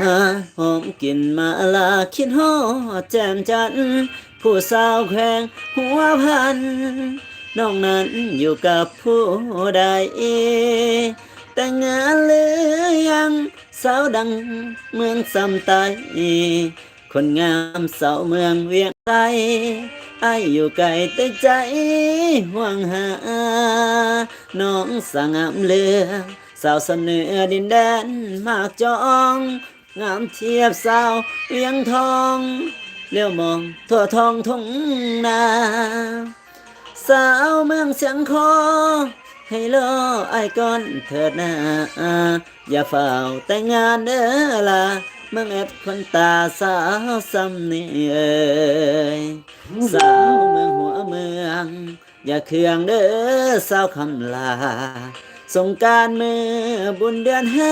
มาหอมกลิ่นมาลาคิดฮอดแจ่มจันทร์ผู้สาวแขวงหัวพันน้องนั้นอยู่กับผู้ใดแต่งงานหรือยังสาวดังเมืองสำไตคนงามสาวเมืองเวียงไกรอายอยู่ไกลแต่ใจห่วงหาน้องสงามเลือสาวเสนอดินแดนมากจองงามเทียบสาวเวียงทองเลี้ยวมองทั่วท้องทุ่งนาสาวเมืองเสียงคอให้รอไอ้ายก่อนเถิดนาอย่าเฝ้าแต่งงานเด้อล่ะเมืองเอ็ดคนตาสาวซ้ำนี่เอ้ยสาวเมืองหัวเมืองอย่าเคืองเด้อสาวคำลาสงกรานต์มือบุญเดือนห้า